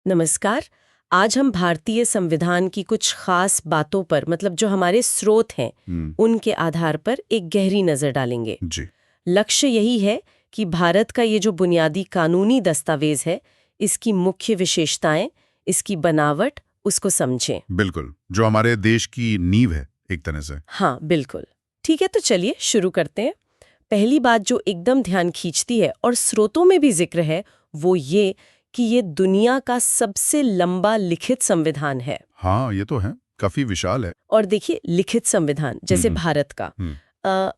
नमस्कार। आज हम भारतीय संविधान की कुछ खास बातों पर मतलब जो हमारे स्रोत हैं उनके आधार पर एक गहरी नज़र डालेंगे। जी। लक्ष्य यही है कि भारत का ये जो बुनियादी कानूनी दस्तावेज है इसकी मुख्य विशेषताएं, इसकी बनावट, उसको समझें। बिल्कुल, जो हमारे देश की नींव है एक तरह से। हाँ बिल्कुल। ठीक है, तो चलिए शुरू करते हैं। पहली बात जो एकदम ध्यान खींचती है और स्रोतों में भी जिक्र है वो ये कि ये दुनिया का सबसे लंबा लिखित संविधान है। हाँ, ये तो है, काफी विशाल है। और देखिए, लिखित संविधान जैसे भारत का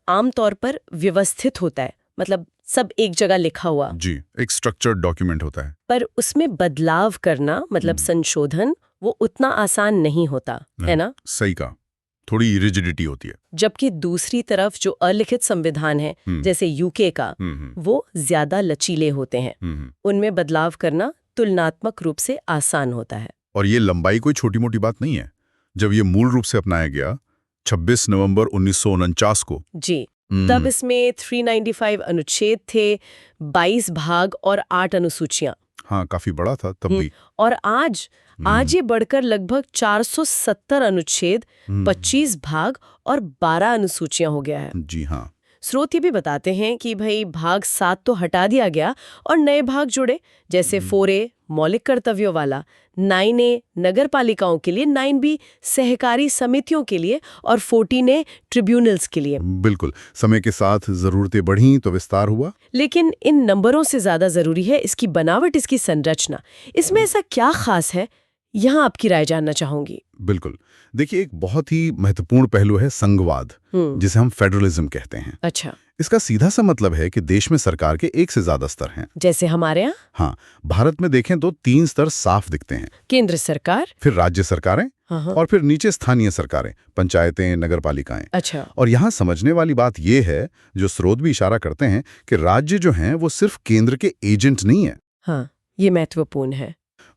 आमतौर पर व्यवस्थित होता है, मतलब सब एक जगह लिखा हुआ। जी, एक स्ट्रक्चर्ड डॉक्यूमेंट होता है। पर उसमें बदलाव करना मतलब संशोधन वो उतना आसान नहीं होता, है ना? सही कहा, थोड़ी रिजिडिटी होती है। जबकि दूसरी तरफ जो अलिखित संविधान है जैसे यूके का, वो ज्यादा लचीले होते हैं। उनमें बदलाव करना तुलनात्मक रूप से आसान होता है। और ये लंबाई कोई छोटी मोटी बात नहीं है। जब ये मूल रूप से अपनाया गया 26 नवंबर 1949 को। जी, तब इसमें 395 अनुच्छेद थे, 22 भाग और 8 अनुसूचियां। हाँ, काफी बड़ा था तब भी। और आज ये बढ़कर लगभग 470 अनुच्छेद, 25 भाग और 12 अनुसूचियां हो गया है। जी हाँ। स्रोत ये भी बताते हैं कि भाई भाग 7 तो हटा दिया गया और नए भाग जुड़े, जैसे 4A मौलिक कर्तव्यों वाला, 9A नगर पालिकाओं के लिए, 9B सहकारी समितियों के लिए और 14A ट्रिब्यूनल्स के लिए। बिल्कुल, समय के साथ जरूरतें बढ़ी तो विस्तार हुआ। लेकिन इन नंबरों से ज्यादा जरूरी है इसकी बनावट, इसकी संरचना। इसमें ऐसा क्या खास है, यहाँ आपकी राय जानना चाहूंगी। बिल्कुल, देखिए, एक बहुत ही महत्वपूर्ण पहलू है संघवाद, जिसे हम फेडरलिज्म कहते हैं। अच्छा। इसका सीधा सा मतलब है कि देश में सरकार के एक से ज्यादा स्तर हैं। जैसे हमारे यहाँ? हाँ, भारत में देखें तो 3 स्तर साफ दिखते हैं। केंद्र सरकार, फिर राज्य सरकारें, और फिर नीचे स्थानीय सरकारें, पंचायतें, नगरपालिकाएं। अच्छा। और यहाँ समझने वाली बात यह है, जो स्रोत भी इशारा करते हैं, कि राज्य जो हैं वो सिर्फ केंद्र के एजेंट नहीं है। हाँ, ये महत्वपूर्ण है।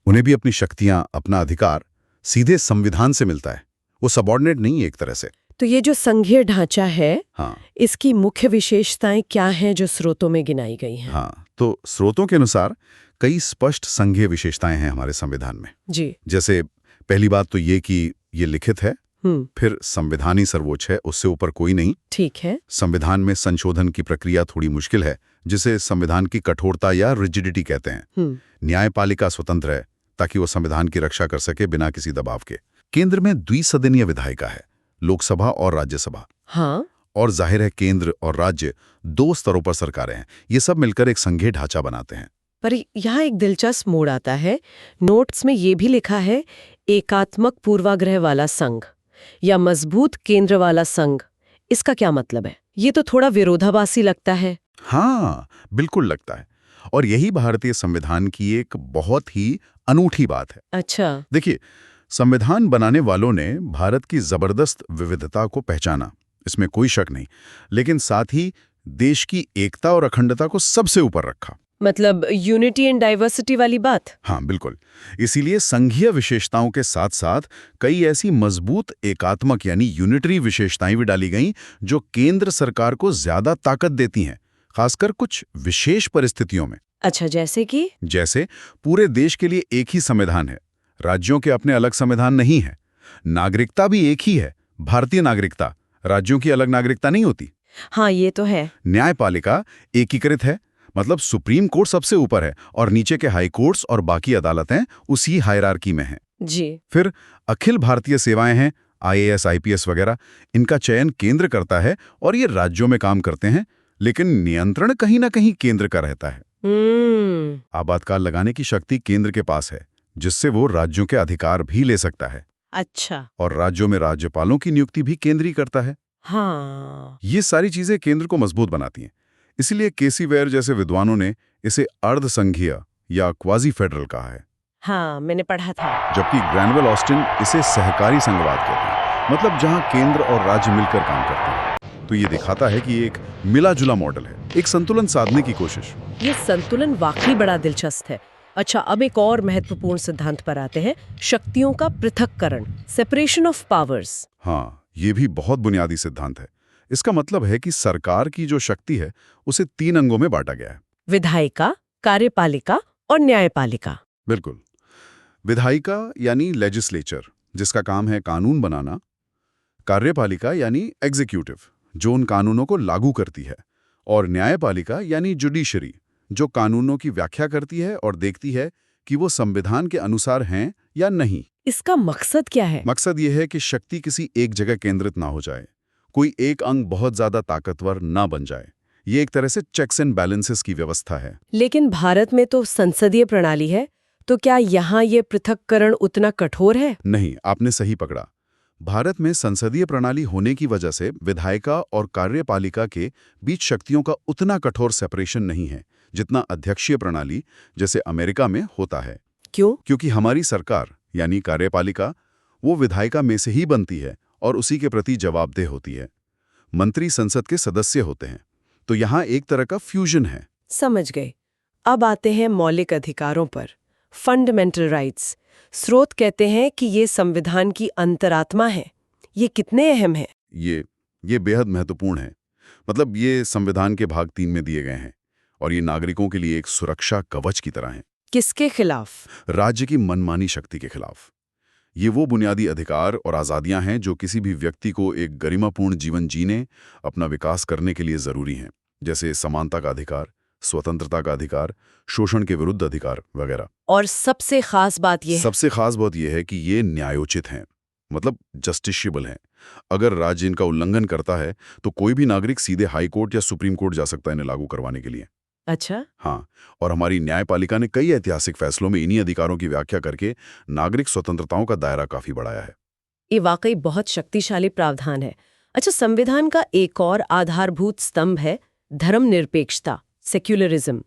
उन्हें भी अपनी शक्तियां, अपना अधिकार सीधे संविधान से मिलता है। वो सबऑर्डिनेट नहीं है एक तरह से। तो ये जो संघीय ढांचा है, हाँ, इसकी मुख्य विशेषताएं क्या हैं जो स्रोतों में गिनाई गई हैं? हाँ, तो स्रोतों के अनुसार कई स्पष्ट संघीय विशेषताएं हैं हमारे संविधान में। जी। जैसे पहली बात तो ये कि ये लिखित है, फिर संविधान ही सर्वोच्च है, उससे ऊपर कोई नहीं। ठीक है। संविधान में संशोधन की प्रक्रिया थोड़ी मुश्किल है, जिसे संविधान की कठोरता या रिजिडिटी कहते हैं। न्यायपालिका स्वतंत्र है ताकि वो संविधान की रक्षा कर सके बिना किसी दबाव के। केंद्र में द्विसदनीय विधायिका है, लोकसभा और राज्यसभा। हाँ। और जाहिर है केंद्र और राज्य 2 स्तरों पर सरकारें हैं। ये सब मिलकर एक संघीय ढांचा बनाते हैं। पर यहाँ एक दिलचस्प मोड़ आता है। नोट्स में ये भी लिखा है एकात्मक पूर्वाग्रह वाला संघ या मजबूत केंद्र वाला संघ। इसका क्या मतलब है? ये तो थोड़ा विरोधाभासी लगता है। हाँ, बिल्कुल लगता है। और यही भारतीय संविधान की एक बहुत ही अनूठी बात है। अच्छा। देखिए, संविधान बनाने वालों ने भारत की जबरदस्त विविधता को पहचाना, इसमें कोई शक नहीं, लेकिन साथ ही देश की एकता और अखंडता को सबसे ऊपर रखा। मतलब यूनिटी एंड डाइवर्सिटी वाली बात। हाँ, बिल्कुल। इसीलिए संघीय विशेषताओं के साथ साथ कई ऐसी मजबूत एकात्मक यानी यूनिटरी विशेषताएं भी डाली गईं जो केंद्र सरकार को ज्यादा ताकत देती हैं, खासकर कुछ विशेष परिस्थितियों में। अच्छा, जैसे कि? जैसे पूरे देश के लिए एक ही संविधान है, राज्यों के अपने अलग संविधान नहीं है। नागरिकता भी एक ही है, भारतीय नागरिकता, राज्यों की अलग नागरिकता नहीं होती। हाँ, ये तो है। न्यायपालिका एकीकृत है, मतलब सुप्रीम कोर्ट सबसे ऊपर है और नीचे के हाई कोर्ट्स और बाकी अदालतें उसी हायरार्की में हैं। जी। फिर अखिल भारतीय सेवाएं हैं, IAS, IPS वगैरह। इनका चयन केंद्र करता है और ये राज्यों में काम करते हैं, लेकिन नियंत्रण कहीं ना कहीं केंद्र का रहता है। आपातकाल लगाने की शक्ति केंद्र के पास है, जिससे वो राज्यों के अधिकार भी ले सकता है। अच्छा। और राज्यों में राज्यपालों की नियुक्ति भी केंद्र ही करता है। हाँ, ये सारी चीजें केंद्र को मजबूत बनाती हैं। इसीलिए केसी वेयर जैसे विद्वानों ने इसे अर्धसंघीय या क्वाजी फेडरल कहा है। हाँ, मैंने पढ़ा था। जबकि ग्रैनवेल ऑस्टिन इसे सहकारी संघवाद कहते हैं, मतलब जहां केंद्र और राज्य मिलकर काम करते हैं। तो ये दिखाता है कि एक मिला-जुला मॉडल है, एक संतुलन साधने की कोशिश। ये संतुलन वाकई बड़ा दिलचस्प है। अच्छा, अब एक और महत्वपूर्ण सिद्धांत पर आते हैं, शक्तियों का पृथक्करण, सेपरेशन ऑफ पावर्स। हाँ, ये भी बहुत बुनियादी सिद्धांत है। इसका मतलब है कि सरकार की जो शक्ति है उसे 3 अंगों में बांटा गया है। विधायिका, कार्यपालिका और न्यायपालिका। बिल्कुल। विधायिका यानी लेजिस्लेचर, जिसका काम है कानून बनाना। कार्यपालिका यानी एग्जीक्यूटिव, जो उन कानूनों को लागू करती है। और न्यायपालिका यानी जुडिशरी, जो कानूनों की व्याख्या करती है और देखती है कि वो संविधान के अनुसार हैं या नहीं। इसका मकसद क्या है? मकसद ये है कि शक्ति किसी एक जगह केंद्रित ना हो जाए, कोई एक अंग बहुत ज्यादा ताकतवर ना बन जाए। ये एक तरह से चेक्स एंड बैलेंसेस की व्यवस्था है। लेकिन भारत में तो संसदीय प्रणाली है, तो क्या यहाँ ये पृथक्करण उतना कठोर है? नहीं, आपने सही पकड़ा। भारत में संसदीय प्रणाली होने की वजह से विधायिका और कार्यपालिका के बीच शक्तियों का उतना कठोर सेपरेशन नहीं है जितना अध्यक्षीय प्रणाली जैसे अमेरिका में होता है। क्यों? क्योंकि हमारी सरकार यानी कार्यपालिका वो विधायिका में से ही बनती है और उसी के प्रति जवाबदेह होती है। मंत्री संसद के सदस्य होते हैं, तो यहाँ एक तरह का फ्यूजन है। समझ गए। अब आते हैं मौलिक अधिकारों पर, फंडामेंटल राइट्स। स्रोत कहते हैं कि ये संविधान की अंतरात्मा है। ये कितने अहम है? ये बेहद महत्वपूर्ण है। मतलब ये संविधान के भाग 3 में दिए गए हैं और ये नागरिकों के लिए एक सुरक्षा कवच की तरह है। किसके खिलाफ? राज्य की मनमानी शक्ति के खिलाफ। ये वो बुनियादी अधिकार और आज़ादियां हैं जो किसी भी व्यक्ति को एक गरिमापूर्ण जीवन जीने, अपना विकास करने के लिए जरूरी हैं, जैसे समानता का अधिकार, स्वतंत्रता का अधिकार, शोषण के विरुद्ध अधिकार वगैरह। और सबसे खास बात यह है कि ये न्यायोचित हैं, मतलब जस्टिशियबल हैं। अगर राज्य इनका उल्लंघन करता है तो कोई भी नागरिक सीधे हाई कोर्ट या सुप्रीम कोर्ट जा सकता है इन्हें लागू करवाने के लिए। अच्छा। हाँ, और हमारी न्यायपालिका ने कई ऐतिहासिक फैसलों में इन्हीं अधिकारों की व्याख्या करके नागरिक स्वतंत्रताओं का दायरा काफी बढ़ाया है। ये वाकई बहुत शक्तिशाली प्रावधान है। अच्छा, संविधान का एक और आधारभूत स्तंभ है धर्मनिरपेक्षता, सेक्युलरिज्म।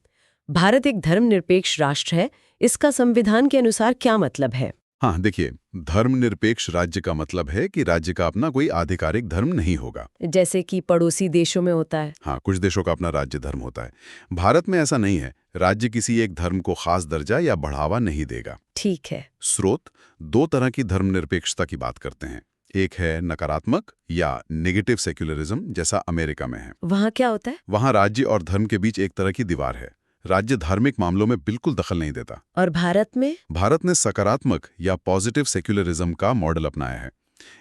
भारत एक धर्मनिरपेक्ष राष्ट्र है। इसका संविधान के अनुसार क्या मतलब है? हाँ, देखिए, धर्मनिरपेक्ष राज्य का मतलब है कि राज्य का अपना कोई आधिकारिक धर्म नहीं होगा, जैसे कि पड़ोसी देशों में होता है। हाँ, कुछ देशों का अपना राज्य धर्म होता है। भारत में ऐसा नहीं है। राज्य किसी एक धर्म को खास दर्जा या बढ़ावा नहीं देगा। ठीक है। स्रोत 2 तरह की धर्मनिरपेक्षता की बात करते हैं। एक है नकारात्मक या नेगेटिव सेक्युलरिज्म, जैसा अमेरिका में है। वहाँ क्या होता है? वहाँ राज्य और धर्म के बीच एक तरह की दीवार है। राज्य धार्मिक मामलों में बिल्कुल दखल नहीं देता। और भारत में? भारत ने सकारात्मक या पॉजिटिव सेक्युलरिज्म का मॉडल अपनाया है।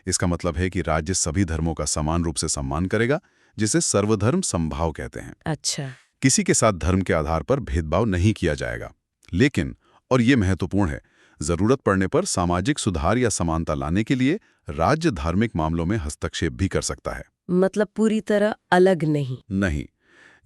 इसका मतलब है कि राज्य सभी धर्मों का समान रूप से सम्मान करेगा, जिसे सर्वधर्म समभाव कहते हैं। अच्छा। किसी के साथ धर्म के आधार पर भेदभाव नहीं किया जाएगा। लेकिन, और ये महत्वपूर्ण है, जरूरत पड़ने पर सामाजिक सुधार या समानता लाने के लिए राज्य धार्मिक मामलों में हस्तक्षेप भी कर सकता है। मतलब पूरी तरह अलग नहीं।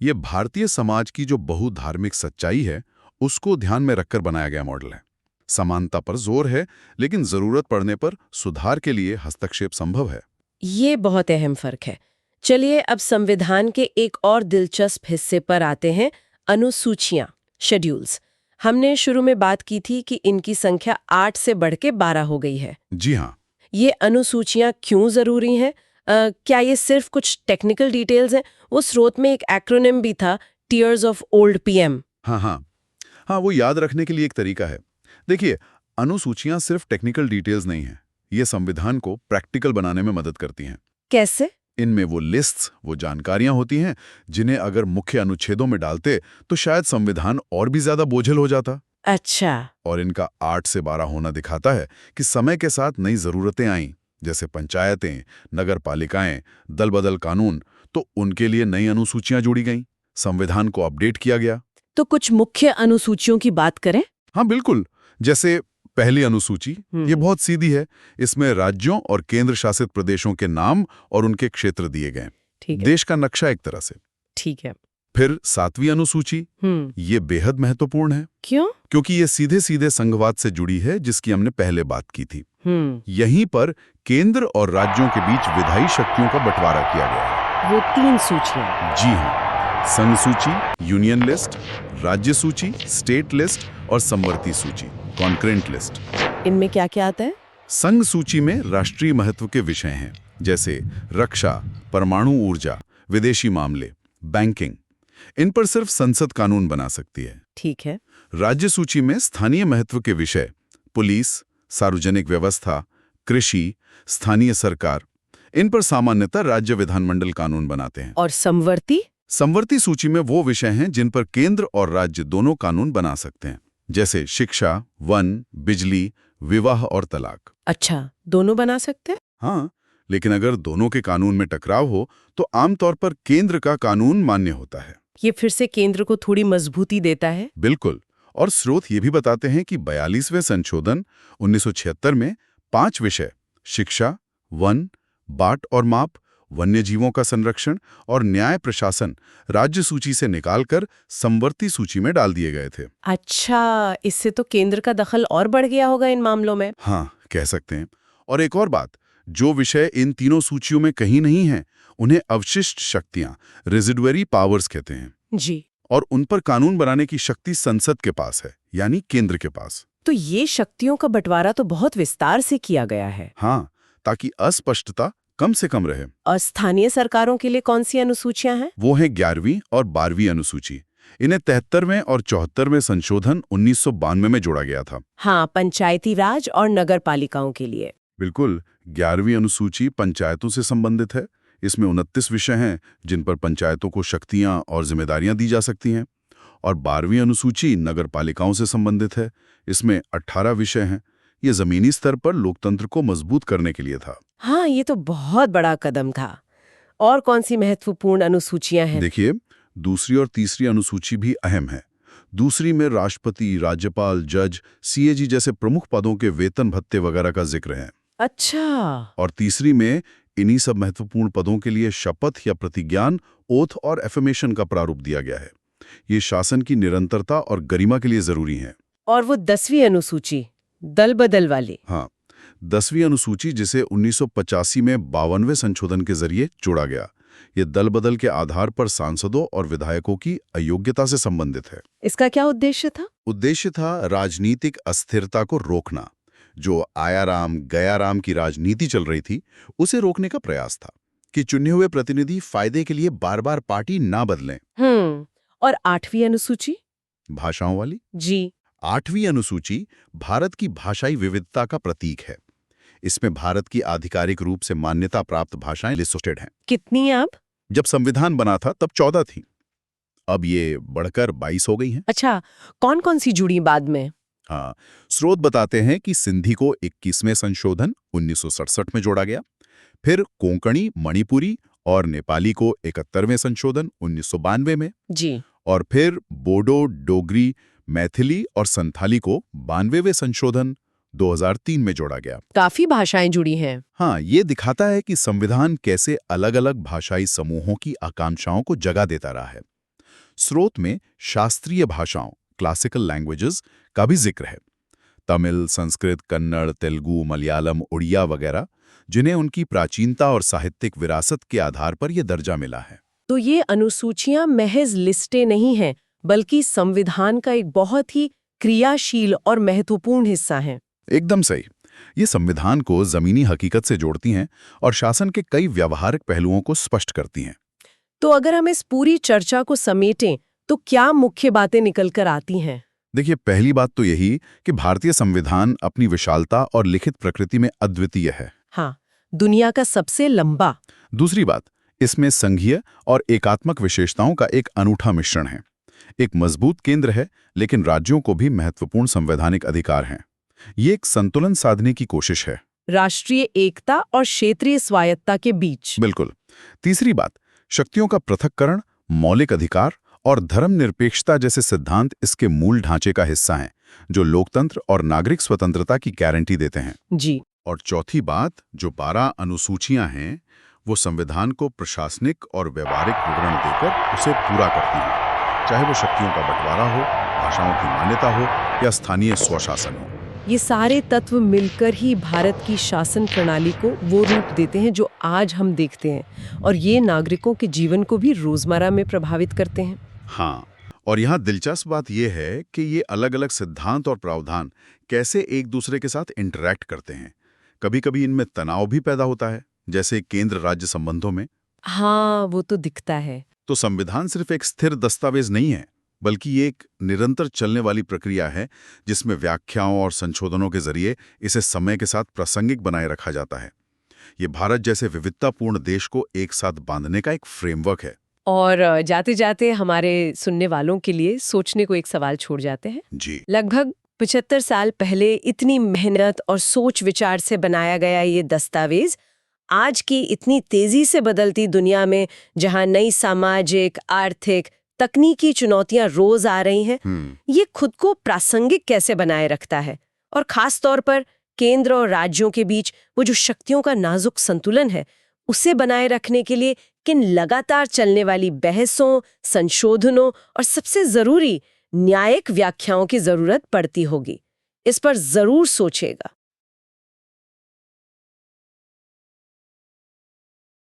ये भारतीय समाज की जो बहुधार्मिक सच्चाई है उसको ध्यान में रखकर बनाया गया मॉडल है। समानता पर जोर है, लेकिन जरूरत पड़ने पर सुधार के लिए हस्तक्षेप संभव है। ये बहुत अहम फर्क है। चलिए अब संविधान के एक और दिलचस्प हिस्से पर आते हैं, अनुसूचियां, शेड्यूल्स। हमने शुरू में बात की थी कि इनकी संख्या 8 से बढ़ के 12 हो गई है। जी हाँ। ये अनुसूचियां क्यों जरूरी हैं? क्या ये सिर्फ कुछ टेक्निकल डिटेल्स हैं? वो स्रोत में एक एक्रोनिम भी था, टीयर्स ऑफ ओल्ड पीएम। हाँ, वो याद रखने के लिए एक तरीका है। देखिए, अनुसूचियां सिर्फ टेक्निकल डिटेल्स नहीं हैं। ये संविधान को प्रैक्टिकल बनाने में मदद करती हैं। कैसे? इनमें वो लिस्ट्स, वो जानकारियां होती हैं जिन्हें अगर मुख्य अनुच्छेदों में डालते तो शायद संविधान और भी ज्यादा बोझिल हो जाता। अच्छा। और इनका 8 से 12 होना दिखाता है कि समय के साथ नई जरूरतें आईं, जैसे पंचायतें, नगर पालिकाएं, दल बदल कानून, तो उनके लिए नई अनुसूचियां जोड़ी गईं, संविधान को अपडेट किया गया। तो कुछ मुख्य अनुसूचियों की बात करें? हाँ बिल्कुल। जैसे पहली अनुसूची, ये बहुत सीधी है। इसमें राज्यों और केंद्र शासित प्रदेशों के नाम और उनके क्षेत्र दिए गए। ठीक है। देश का नक्शा एक तरह से। ठीक है। फिर 7वीं अनुसूची, ये बेहद महत्वपूर्ण है। क्यों? क्योंकि ये सीधे सीधे संघवाद से जुड़ी है, जिसकी हमने पहले बात की थी। यहीं पर केंद्र और राज्यों के बीच विधायी शक्तियों का बंटवारा किया गया है। वो 3 सूचियां। जी हाँ, संघ सूची, यूनियन लिस्ट, राज्य सूची, स्टेट लिस्ट और समवर्ती सूची, कॉन्करेंट लिस्ट। इनमें क्या क्या आता है? संघ सूची में राष्ट्रीय महत्व के विषय हैं, जैसे रक्षा, परमाणु ऊर्जा, विदेशी मामले, बैंकिंग। इन पर सिर्फ संसद कानून बना सकती है। ठीक है। राज्य सूची में स्थानीय महत्व के विषय, पुलिस, सार्वजनिक व्यवस्था, कृषि, स्थानीय सरकार, इन पर सामान्यतः राज्य विधानमंडल कानून बनाते हैं। और समवर्ती? समवर्ती सूची में वो विषय हैं जिन पर केंद्र और राज्य दोनों कानून बना सकते हैं, जैसे शिक्षा, वन, बिजली, विवाह और तलाक। अच्छा, दोनों बना सकते हैं? हाँ, लेकिन अगर दोनों के कानून में टकराव हो तो आमतौर पर केंद्र का कानून मान्य होता है। ये फिर से केंद्र को थोड़ी मजबूती देता है। बिल्कुल। और स्रोत ये भी बताते हैं कि 42वें संशोधन 1976 में 5 विषय शिक्षा, वन, बाट और माप, वन्य जीवों का संरक्षण और न्याय प्रशासन राज्य सूची से निकालकर समवर्ती सूची में डाल दिए गए थे। अच्छा, इससे तो केंद्र का दखल और बढ़ गया होगा इन मामलों में। हाँ, कह सकते हैं। और एक और बात, जो विषय इन तीनों सूचियों में कहीं नहीं है उन्हें अवशिष्ट शक्तियां, रेजिडुअरी पावर्स कहते हैं। जी। और उन पर कानून बनाने की शक्ति संसद के पास है, यानी केंद्र के पास। तो ये शक्तियों का बंटवारा तो बहुत विस्तार से किया गया है। हाँ, ताकि अस्पष्टता कम से कम रहे। और स्थानीय सरकारों के लिए कौन सी अनुसूचियां हैं? वो है 11वीं और 12वीं अनुसूची। इन्हें 73वें और 74वें संशोधन 1992 में जोड़ा गया था। हाँ, पंचायती राज और नगर पालिकाओं के लिए। बिल्कुल। 11वीं अनुसूची पंचायतों से संबंधित है। इसमें 29 विषय हैं जिन पर पंचायतों को शक्तियां और जिम्मेदारियां दी जा सकती हैं। और 12वीं अनुसूची नगर पालिकाओं से संबंधित है। इसमें 18 विषय हैं। ये जमीनी स्तर पर लोकतंत्र को मजबूत करने के लिए था। हाँ, ये तो बहुत बड़ा कदम था। और कौन सी महत्वपूर्ण अनुसूचियां हैं? देखिए, दूसरी और तीसरी अनुसूची भी अहम है। दूसरी में राष्ट्रपति, राज्यपाल, जज, सीएजी जैसे प्रमुख पदों के वेतन भत्ते वगैरह का जिक्र है। अच्छा। और तीसरी में इन्हीं सब महत्वपूर्ण पदों के लिए शपथ या प्रतिज्ञान, ओथ और एफर्मेशन का प्रारूप दिया गया है। ये शासन की निरंतरता और गरिमा के लिए जरूरी है। और वो 10वीं अनुसूची, दल बदल वाली? हाँ, 10वीं अनुसूची जिसे 1985 में 52वें संशोधन के जरिए जोड़ा गया। ये दल बदल के आधार पर सांसदों और विधायकों की अयोग्यता से संबंधित है। इसका क्या उद्देश्य था? उद्देश्य था राजनीतिक अस्थिरता को रोकना। जो आयाराम गयाराम की राजनीति चल रही थी, उसे रोकने का प्रयास था कि चुने हुए प्रतिनिधि फायदे के लिए बार बार पार्टी ना बदलें। और 8वीं अनुसूची? भाषाओं वाली? जी। 8वीं अनुसूची भारत की भाषाई विविधता का प्रतीक है। इसमें भारत की आधिकारिक रूप से मान्यता प्राप्त भाषाएं लिस्टेड हैं। कितनी अब? जब संविधान बना था तब 14 थी। अब ये बढ़कर 22 हो गई हैं। अच्छा, कौन कौन सी जुड़ी बाद में? हाँ, स्रोत बताते हैं कि सिंधी को 21वें संशोधन 1967 में जोड़ा गया। फिर कोंकणी, मणिपुरी और नेपाली को 71वें संशोधन 1992 में। जी। और फिर बोडो, डोगरी, मैथिली और संथाली को 92वें संशोधन 2003 में जोड़ा गया। काफी भाषाएं जुड़ी हैं। हाँ, ये दिखाता है कि संविधान कैसे अलग-अलग भाषाई समूहों की आकांक्षाओं को जगह देता रहा है। स्रोत में शास्त्रीय भाषाओं, क्लासिकल लैंग्वेजेस का भी जिक्र है। तमिल, संस्कृत, कन्नड़, तेलुगु, मलयालम, उड़िया वगैरह, जिन्हें उनकी प्राचीनता और साहित्यिक विरासत के आधार पर यह दर्जा मिला है। तो ये अनुसूचियां महज लिस्टें नहीं हैं, बल्कि संविधान का एक बहुत ही क्रियाशील और महत्वपूर्ण हिस्सा हैं। एकदम सही। ये संविधान को जमीनी हकीकत से जोड़ती हैं और शासन के कई व्यावहारिक पहलुओं को स्पष्ट करती हैं। तो अगर हम इस पूरी चर्चा को समेटें, तो क्या मुख्य बातें निकल कर आती हैं? देखिए, पहली बात तो यही कि भारतीय संविधान अपनी विशालता और लिखित प्रकृति में अद्वितीय है। हाँ, दुनिया का सबसे लंबा। दूसरी बात, इसमें संघीय और एकात्मक विशेषताओं का एक अनूठा मिश्रण है। एक मजबूत केंद्र है, लेकिन राज्यों को भी महत्वपूर्ण संवैधानिक अधिकार हैं। ये एक संतुलन साधने की कोशिश है, राष्ट्रीय एकता और क्षेत्रीय स्वायत्ता के बीच। बिल्कुल। तीसरी बात, शक्तियों का पृथक्करण, मौलिक अधिकार और धर्मनिरपेक्षता जैसे सिद्धांत इसके मूल ढांचे का हिस्सा हैं, जो लोकतंत्र और नागरिक स्वतंत्रता की गारंटी देते हैं। जी। और चौथी बात, जो 12 अनुसूचियां हैं, वो संविधान को प्रशासनिक और व्यवहारिक विवरण देकर उसे पूरा करती हैं, चाहे वो शक्तियों का बंटवारा हो, भाषाओं की मान्यता हो या स्थानीय स्वशासन हो। ये सारे तत्व मिलकर ही भारत की शासन प्रणाली को वो रूप देते हैं जो आज हम देखते हैं, और ये नागरिकों के जीवन को भी रोजमर्रा में प्रभावित करते हैं। हाँ, और यहाँ दिलचस्प बात यह है कि ये अलग-अलग सिद्धांत और प्रावधान कैसे एक दूसरे के साथ इंटरैक्ट करते हैं। कभी-कभी इनमें तनाव भी पैदा होता है, जैसे केंद्र राज्य संबंधों में। हाँ, वो तो दिखता है। तो संविधान सिर्फ एक स्थिर दस्तावेज नहीं है, बल्कि ये एक निरंतर चलने वाली प्रक्रिया है, जिसमें व्याख्याओं और संशोधनों के जरिए इसे समय के साथ प्रासंगिक बनाए रखा जाता है। ये भारत जैसे विविधतापूर्ण देश को एक साथ बांधने का एक फ्रेमवर्क है। और जाते जाते हमारे सुनने वालों के लिए सोचने को एक सवाल छोड़ जाते हैं। जी। लगभग 75 साल पहले इतनी मेहनत और सोच विचार से बनाया गया ये दस्तावेज आज की इतनी तेजी से बदलती दुनिया में, जहां नई सामाजिक, आर्थिक, तकनीकी चुनौतियां रोज आ रही हैं, ये खुद को प्रासंगिक कैसे बनाए रखता है? और खास तौर पर केंद्र और राज्यों के बीच वो जो शक्तियों का नाजुक संतुलन है, उसे बनाए रखने के लिए किन लगातार चलने वाली बहसों, संशोधनों और सबसे जरूरी न्यायिक व्याख्याओं की जरूरत पड़ती होगी। इस पर जरूर सोचेगा।